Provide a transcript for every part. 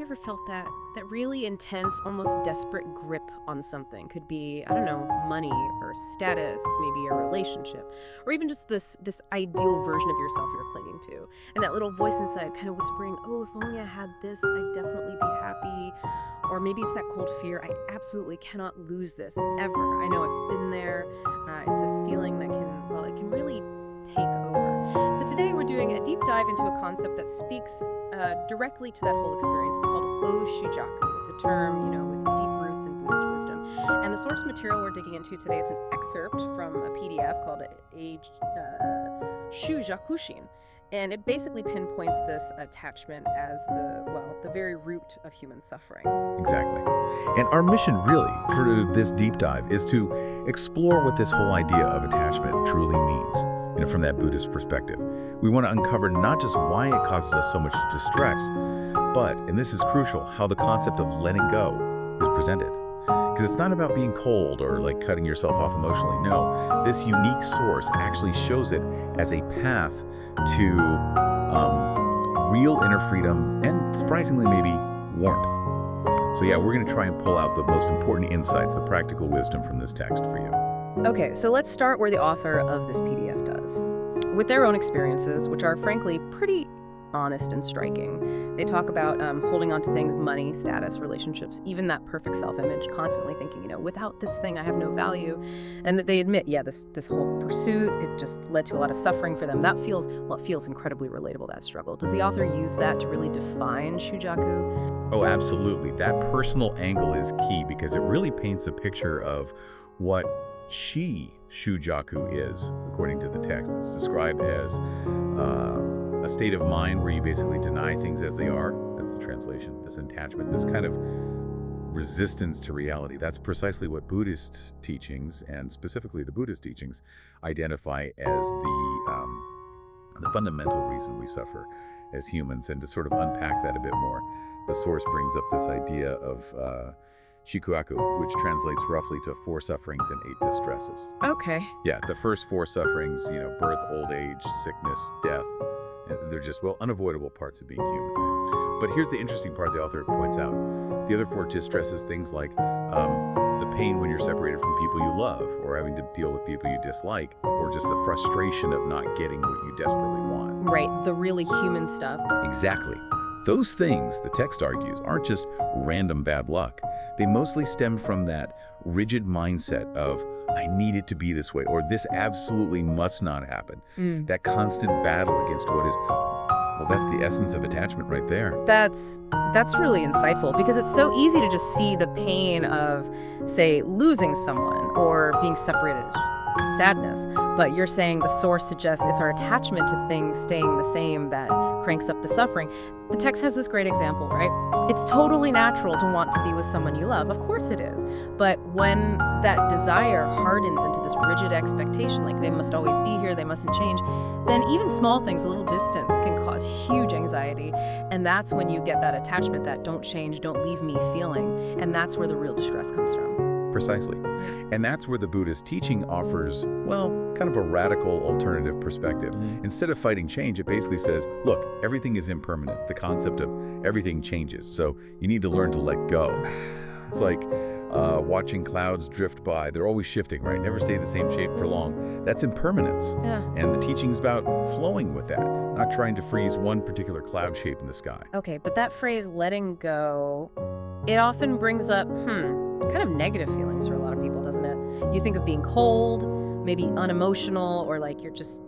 you ever felt that really intense, almost desperate grip on something? Could be, I don't know, money or status, maybe a relationship, or even just this ideal version of yourself you're clinging to. And that little voice inside kind of whispering, oh, if only I had this, I'd definitely be happy. Or maybe it's that cold fear, I absolutely cannot lose this, ever. I know I've been there. It's a feeling that it can really take over. So today we're doing a deep dive into a concept that speaks directly to that whole experience. It's called shü jak. It's a term, with deep roots in Buddhist wisdom. And the source material we're digging into today, it's an excerpt from a PDF called shü jakushin. And it basically pinpoints this attachment as the very root of human suffering. Exactly. And our mission really for this deep dive is to explore what this whole idea of attachment truly means, from that Buddhist perspective. We want to uncover not just why it causes us so much distress, but, and this is crucial, how the concept of letting go is presented. Because it's not about being cold or like cutting yourself off emotionally. No, this unique source actually shows it as a path to real inner freedom and, surprisingly, maybe warmth. So yeah, we're going to try and pull out the most important insights, the practical wisdom from this text for you. Okay, so let's start where the author of this PDF does. With their own experiences, which are frankly pretty honest and striking. They talk about holding on to things, money, status, relationships, even that perfect self-image, constantly thinking, without this thing, I have no value. And that they admit, this whole pursuit, it just led to a lot of suffering for them. That feels incredibly relatable, that struggle. Does the author use that to really define shujaku? Oh, absolutely. That personal angle is key because it really paints a picture of what shujaku is, according to the text. It's described as a state of mind where you basically deny things as they are. That's the translation. This attachment, this kind of resistance to reality. That's precisely what Buddhist teachings, and specifically the Buddhist teachings, identify as the fundamental reason we suffer as humans. And to sort of unpack that a bit more, the source brings up this idea of shikuaku, which translates roughly to 4 sufferings and 8 distresses. Okay. Yeah, the first 4 sufferings, birth, old age, sickness, death. They're just, unavoidable parts of being human. But here's the interesting part the author points out. The other 4 distresses, things like the pain when you're separated from people you love, or having to deal with people you dislike, or just the frustration of not getting what you desperately want. Right, the really human stuff. Exactly. Those things, the text argues, aren't just random bad luck. They mostly stem from that rigid mindset of, I need it to be this way, or this absolutely must not happen. That constant battle against what is, that's the essence of attachment right there. That's really insightful because it's so easy to just see the pain of, say, losing someone or being separated. It's just sadness. But you're saying the source suggests it's our attachment to things staying the same that cranks up the suffering. The text has this great example, right? It's totally natural to want to be with someone you love. Of course it is. But when that desire hardens into this rigid expectation, like they must always be here, they mustn't change, then even small things, a little distance, can cause huge anxiety. And that's when you get that attachment, that don't change, don't leave me feeling. And that's where the real distress comes from. Precisely. And that's where the Buddhist teaching offers, kind of a radical alternative perspective. Instead of fighting change, it basically says, look, everything is impermanent. The concept of everything changes. So you need to learn to let go. It's like watching clouds drift by. They're always shifting, right? Never stay the same shape for long. That's impermanence. Yeah. And the teaching's about flowing with that, not trying to freeze one particular cloud shape in the sky. Okay, but that phrase, letting go, it often brings up, kind of negative feelings for a lot of people, doesn't it? You think of being cold, maybe unemotional, or like you're just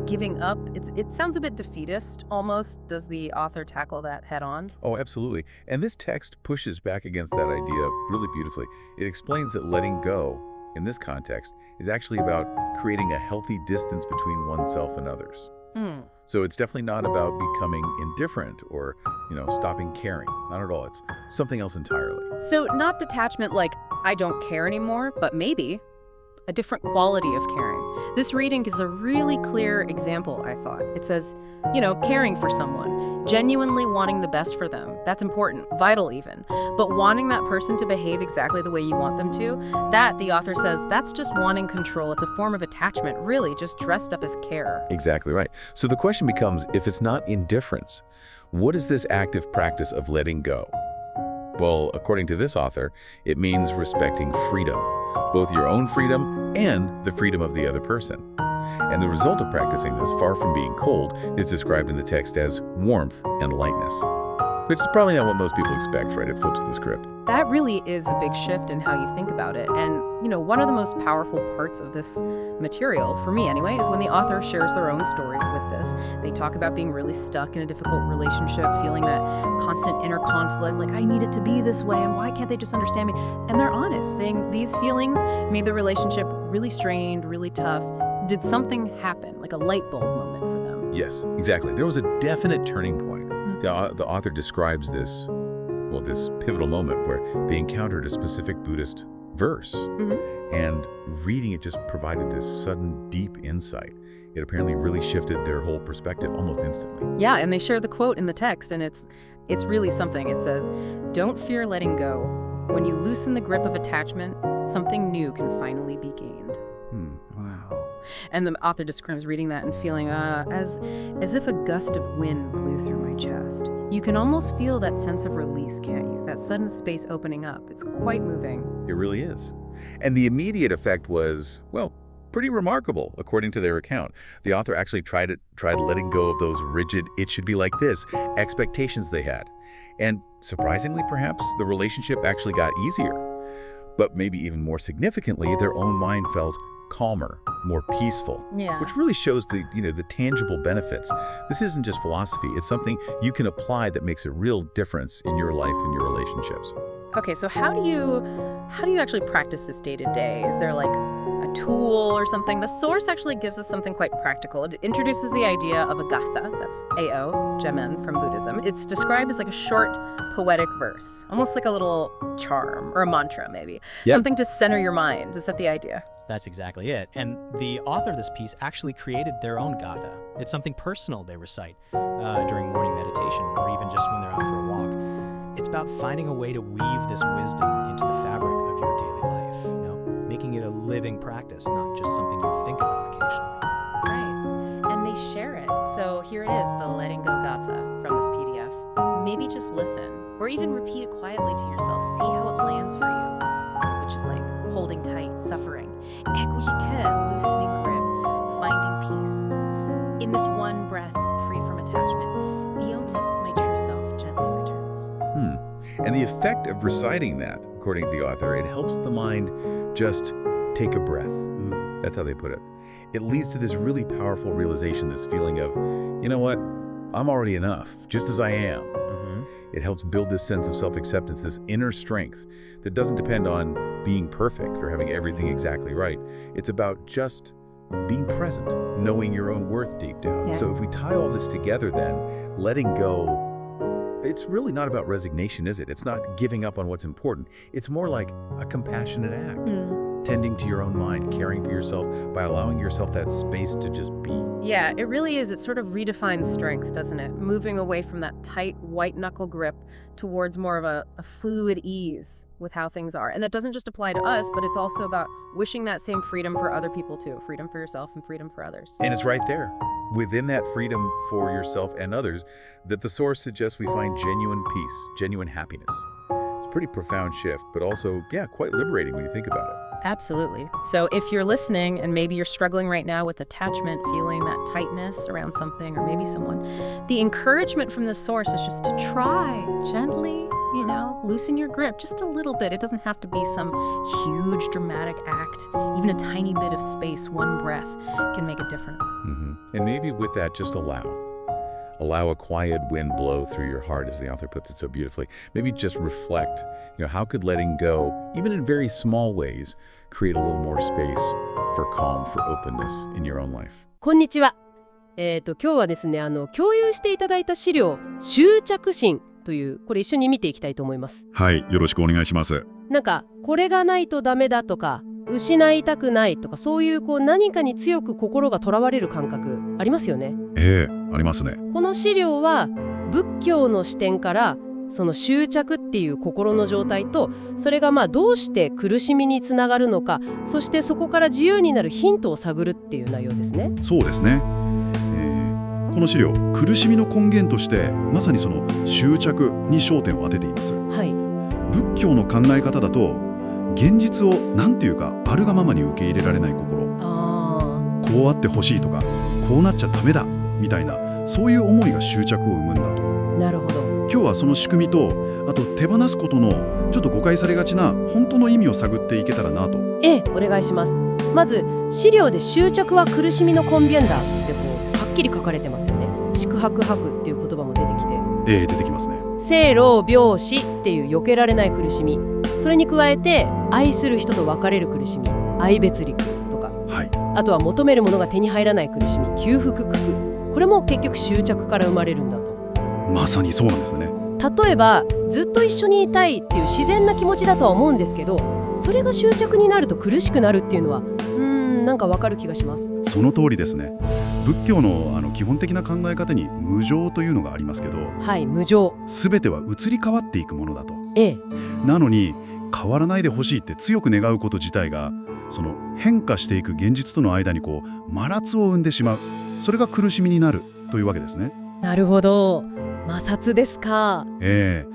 giving up. It sounds a bit defeatist almost. Does the author tackle that head on? Oh, absolutely. And this text pushes back against that idea really beautifully. It explains that letting go, in this context, is actually about creating a healthy distance between oneself and others. So it's definitely not about becoming indifferent or, stopping caring. Not at all. It's something else entirely. So not detachment like, I don't care anymore, but maybe a different quality of caring. This reading is a really clear example, I thought. It says, caring for someone, genuinely wanting the best for them. That's important, vital even. But wanting that person to behave exactly the way you want them to, that, the author says, that's just wanting control. It's a form of attachment, really, just dressed up as care. Exactly right. So the question becomes, if it's not indifference, what is this active practice of letting go? Well, according to this author, it means respecting freedom, both your own freedom and the freedom of the other person. And the result of practicing this, far from being cold, is described in the text as warmth and lightness. Which is probably not what most people expect, right? It flips the script. That really is a big shift in how you think about it. And, one of the most powerful parts of this material, for me anyway, is when the author shares their own story with this. They talk about being really stuck in a difficult relationship, feeling that constant inner conflict, like, I need it to be this way, and why can't they just understand me? And they're honest, saying these feelings made the relationship really strained, really tough. Did something happen, like a light bulb moment for them? Yes, exactly. There was a definite turning point. The author describes this pivotal moment where they encountered a specific Buddhist verse. And reading it just provided this sudden, deep insight. It apparently really shifted their whole perspective almost instantly. Yeah, and they share the quote in the text, and it's really something. It says, "Don't fear letting go. When you loosen the grip of attachment, something new can finally be gained." Wow. And the author describes reading that and feeling as if a gust of wind blew through my chest. You can almost feel that sense of release, can't you? That sudden space opening up. It's quite moving. It really is. And the immediate effect was, pretty remarkable, according to their account. The author actually tried letting go of those rigid, it should be like this, expectations they had. And surprisingly, perhaps, the relationship actually got easier. But maybe even more significantly, their own mind felt calmer, more peaceful, which really shows the tangible benefits. This isn't just philosophy. It's something you can apply that makes a real difference in your life and your relationships. Okay, so how do you actually practice this day to day? Is there like a tool or something? The source actually gives us something quite practical. It introduces the idea of a Gatha, that's A-O, Gemen from Buddhism. It's described as like a short poetic verse, almost like a little charm or a mantra maybe. Something to center your mind. Is that the idea? That's exactly it. And the author of this piece actually created their own Gatha. It's something personal they recite during morning meditation or even just when they're out for a walk. It's about finding a way to weave this wisdom into the fabric of your daily life, making it a living practice, not just something you think about occasionally. Right. And they share it. So here it is, the Letting Go Gatha from this PDF. Maybe just listen or even repeat it quietly to yourself. See how it lands for you, which is like holding tight, suffering, loosening grip, finding peace. In this one breath, free from attachment, my true self gently returns. And the effect of reciting that, according to the author, it helps the mind just take a breath. That's how they put it. It leads to this really powerful realization, this feeling of, you know what, I'm already enough, just as I am. It helps build this sense of self-acceptance, this inner strength that doesn't depend on being perfect or having everything exactly right. It's about just being present, knowing your own worth deep down. So if we tie all this together then, letting go, it's really not about resignation, is it? It's not giving up on what's important. It's more like a compassionate act. Tending to your own mind, caring for yourself by allowing yourself that space to just be. Yeah, it really is. It sort of redefines strength, doesn't it? Moving away from that tight, white-knuckle grip towards more of a fluid ease with how things are. And that doesn't just apply to us, but it's also about wishing that same freedom for other people too. Freedom for yourself and freedom for others. And it's right there, within that freedom for yourself and others, that the source suggests we find genuine peace, genuine happiness. It's a pretty profound shift, but also, quite liberating when you think about it. Absolutely. So if you're listening and maybe you're struggling right now with attachment, feeling that tightness around something or maybe someone, the encouragement from this source is just to try gently, loosen your grip just a little bit. It doesn't have to be some huge dramatic act. Even a tiny bit of space, one breath can make a difference. And maybe with that, just allow a quiet wind blow through your heart, as the author puts it so beautifully. Maybe just reflect, how could letting go, even in very small ways, create a little more space for calm, for openness in your own life. こんにちは。今日はですね、共有していただいた資料、執着心という、これ一緒に見ていきたいと思います。はい、よろしくお願いします。これがないとダメだとか、失いたくないとか、そういう何かに強く心がとらわれる感覚ありますよね。ありますね。この資料は仏教の視点からその執着っていう心の状態と、それがどうして苦しみにつながるのか、そしてそこから自由になるヒントを探るっていう内容ですね。そうですね。この資料、苦しみの根源としてまさにその執着に焦点を当てています。はい。仏教の考え方だと、現実をなんていうかあるがままに受け入れられない心、こうあってほしいとかこうなっちゃダメだみたいな、そういう思いが執着を生むんだと。なるほど。今日はその仕組みと、あと手放すことのちょっと誤解されがちな本当の意味を探っていけたらなと。お願いします。まず資料で執着は苦しみの根源だってはっきり書かれてますよね。四苦八苦っていう言葉も出てきて、出てきますね。生老病死っていう避けられない苦しみ、それに加えて愛する人と別れる苦しみ、愛別離とか、あとは求めるものが手に入らない苦しみ、求福苦、これも結局執着から生まれるんだと。まさにそうなんですね。例えばずっと一緒にいたいっていう自然な気持ちだとは思うんですけど、それが執着になると苦しくなるっていうのはなんかわかる気がします。その通りですね。仏教の基本的な考え方に無常というのがありますけど、はい、無常。全ては移り変わっていくものだと。ええ。なのに変わらないでほしいって強く願うこと自体が、その変化していく現実との間に摩擦を生んでしまう。それが苦しみになるというわけですね。なるほど。摩擦ですか。で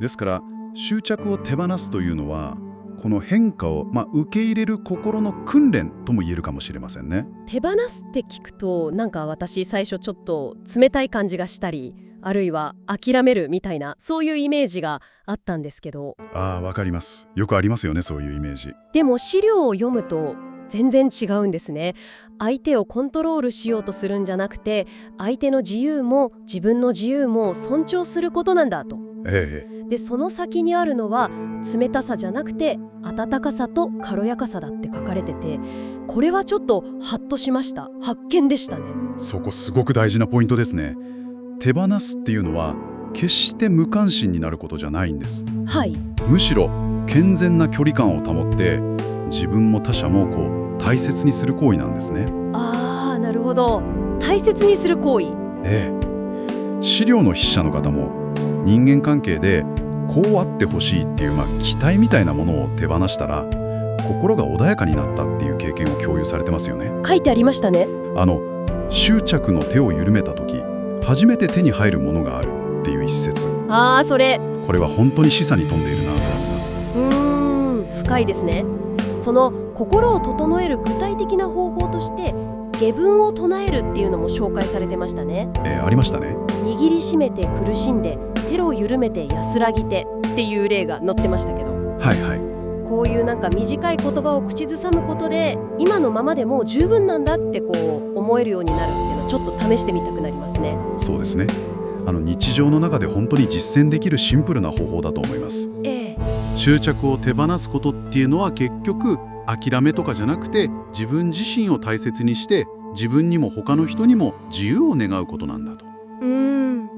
すから執着を手放すというのは、この変化を、受け入れる心の訓練とも言えるかもしれませんね。手放すって聞くと、なんか私最初ちょっと冷たい感じがしたり、あるいは諦めるみたいな、そういうイメージがあったんですけど。わかります。よくありますよね、そういうイメージ。でも資料を読むと全然違うんですね。相手をコントロールしようとするんじゃなくて、相手の自由も自分の自由も尊重することなんだと。でその先にあるのは冷たさじゃなくて温かさと軽やかさだって書かれてて、これはちょっとハッとしました。発見でしたね。そこすごく大事なポイントですね。手放すっていうのは決して無関心になることじゃないんです。はい。むしろ健全な距離感を保って自分も他者も大切にする行為なんですね。なるほど。大切にする行為。資料の筆者の方も人間関係でこうあってほしいっていう、期待みたいなものを手放したら心が穏やかになったっていう経験を共有されてますよね。書いてありましたね。執着の手を緩めた時初めて手に入るものがあるっていう一節。それ。これは本当に示唆に富んでいるなと思います。深いですね。その心を整える具体的な方法として下文を唱えるっていうのも紹介されてましたね。ありましたね。握りしめて苦しんで手を緩めて安らぎてっていう例が載ってましたけど、こういうなんか短い言葉を口ずさむことで今のままでもう十分なんだって思えるようになるっていうのをちょっと試してみたくなりますね。そうですね。日常の中で本当に実践できるシンプルな方法だと思います。執着を手放すことっていうのは結局諦めとかじゃなくて自分自身を大切にして自分にも他の人にも自由を願うことなんだと。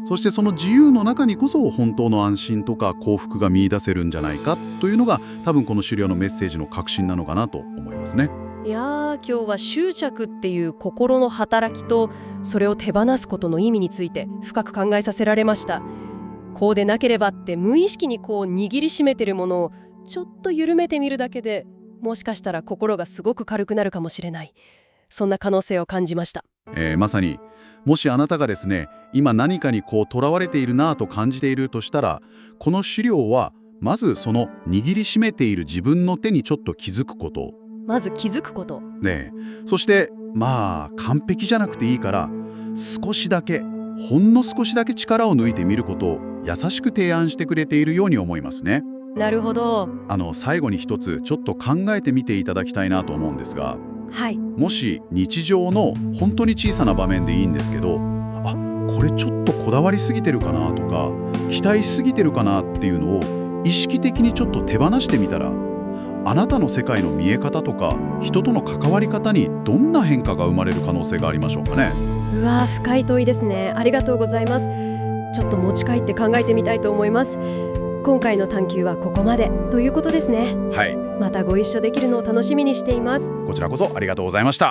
そしてその自由の中にこそ本当の安心とか幸福が見出せるんじゃないかというのが多分この資料のメッセージの核心なのかなと思いますね。いやー、今日は執着っていう心の働きとそれを手放すことの意味について深く考えさせられました。こうでなければって無意識に握りしめてるものをちょっと緩めてみるだけでもしかしたら心がすごく軽くなるかもしれない。そんな可能性を感じました。まさにもしあなたがですね今何かにとらわれているなぁと感じているとしたら、この資料はまずその握りしめている自分の手にちょっと気づくこと。まず気づくこと。そして完璧じゃなくていいから少しだけほんの少しだけ力を抜いてみることを優しく提案してくれているように思いますね。なるほど。最後に一つちょっと考えてみていただきたいなと思うんですが、もし日常の本当に小さな場面でいいんですけど、これちょっとこだわりすぎてるかなとか期待しすぎてるかなっていうのを意識的にちょっと手放してみたら、あなたの世界の見え方とか人との関わり方にどんな変化が生まれる可能性がありましょうかね。うわー、深い問いですね。ありがとうございます。ちょっと持ち帰って考えてみたいと思います。今回の探求はここまでということですね。またご一緒できるのを楽しみにしています。こちらこそありがとうございました。